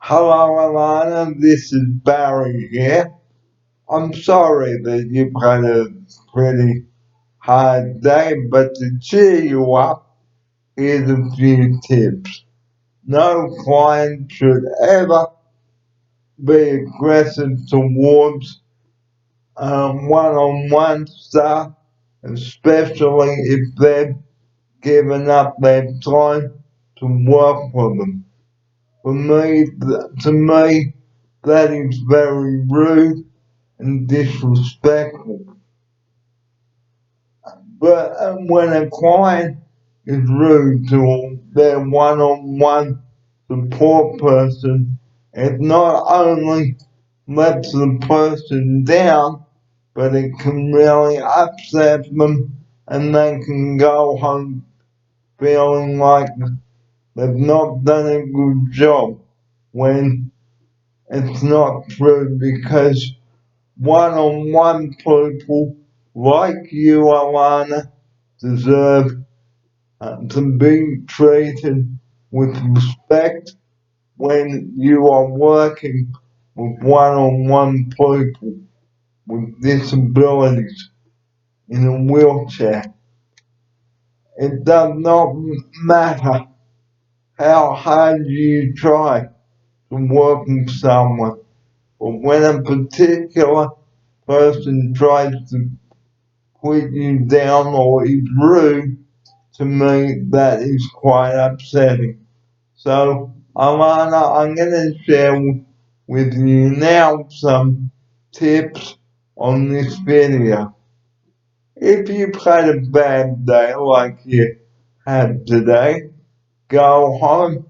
Hello, Alana. This is Barry here. I'm sorry that you've had a pretty hard day, but to cheer you up, here's a few tips. No client should ever be aggressive towards one-on-one staff, especially if they've given up their time to work for them. To me, that is very rude and disrespectful. But when a client is rude to their one-on-one support person, it not only lets the person down, but it can really upset them and they can go home feeling like they've not done a good job when it's not true because one-on-one people like you, Alana, deserve to be treated with respect when you are working with one-on-one people with disabilities in a wheelchair. It does not matter how hard you try to work with someone, but when a particular person tries to put you down or is rude, to me that is quite upsetting. So, Alana, I'm going to share with you now some tips on this video. If you've had a bad day like you had today, go home,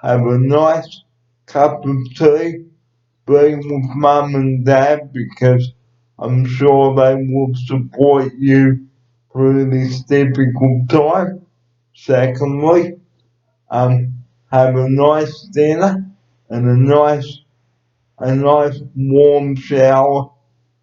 have a nice cup of tea, be with mum and dad because I'm sure they will support you through this difficult time. Secondly, have a nice dinner and a nice warm shower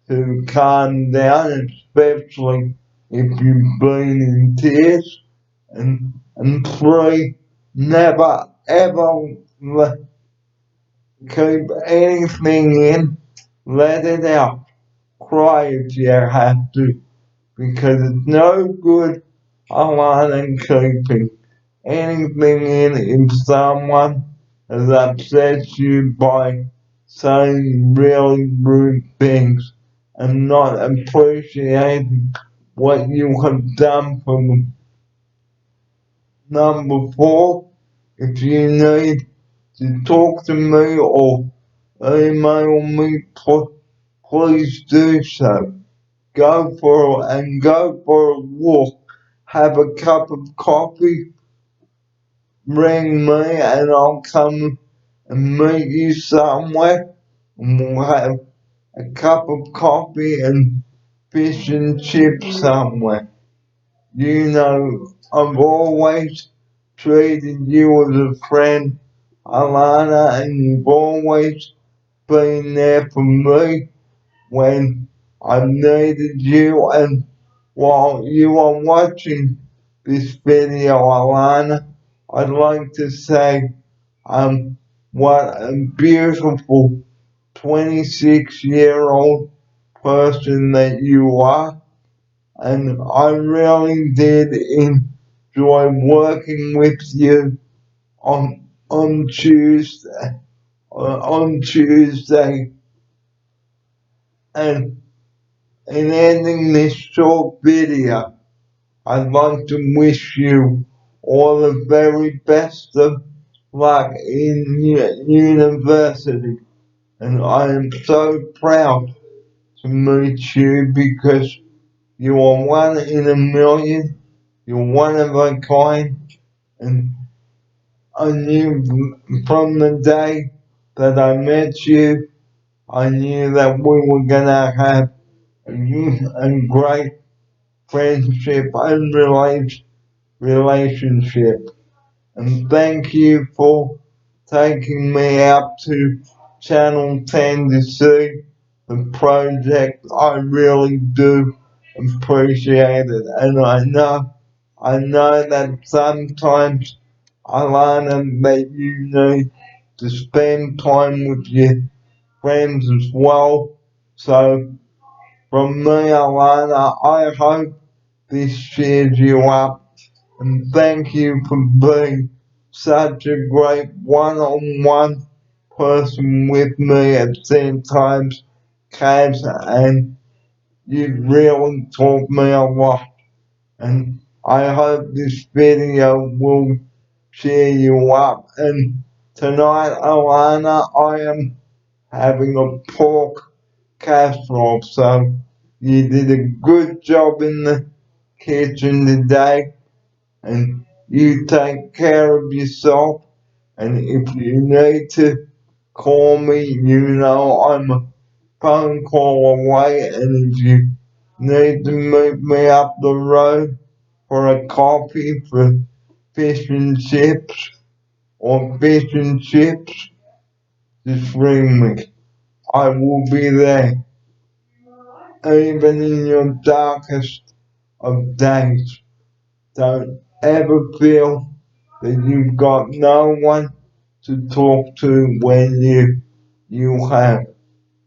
to calm down, especially if you've been in tears. And three, never ever keep anything in, let it out. Cry if you have to, because it's no good online keeping anything in if someone has upset you by saying really rude things and not appreciating what you have done for them. Number four, if you need to talk to me or email me, please do so. Go for a walk, have a cup of coffee, ring me and I'll come and meet you somewhere and we'll have a cup of coffee and fish and chips somewhere. You know, I've always treated you as a friend, Alana, and you've always been there for me when I needed you. And while you are watching this video, Alana, I'd like to say, what a beautiful 26-year-old person that you are. And I really did enjoy working with you on Tuesday. On Tuesday, and in ending this short video, I'd like to wish you all the very best of luck in university. And I am so proud to meet you because you are one in a million. You're one of a kind. And I knew from the day that I met you, I knew that we were going to have a great friendship and relationship. And thank you for taking me out to Channel 10 to see the project. I really do appreciate it. And I know that sometimes, Alana, that you need to spend time with your friends as well. So from me, Alana, I hope this cheers you up, and thank you for being such a great one-on-one person with me at certain times, Kaz, and you really taught me a lot. And I hope this video will cheer you up. And tonight, Alana, I am having a pork casserole, so you did a good job in the kitchen today, and you take care of yourself. And if you need to call me, you know I'm a phone call away. And if you need to meet me up the road for a coffee for fish and chips or fish and chips, just ring me. I will be there, even in your darkest of days. Don't ever feel that you've got no one to talk to when you have.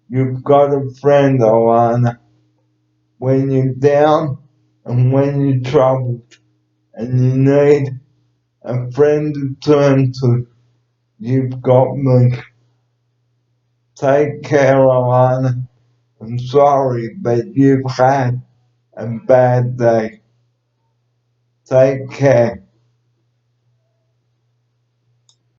You've got a friend, Alana, when you're down and when you're troubled and you need a friend to turn to. You've got me. Take care, Alana. I'm sorry, but you've had a bad day. Take care.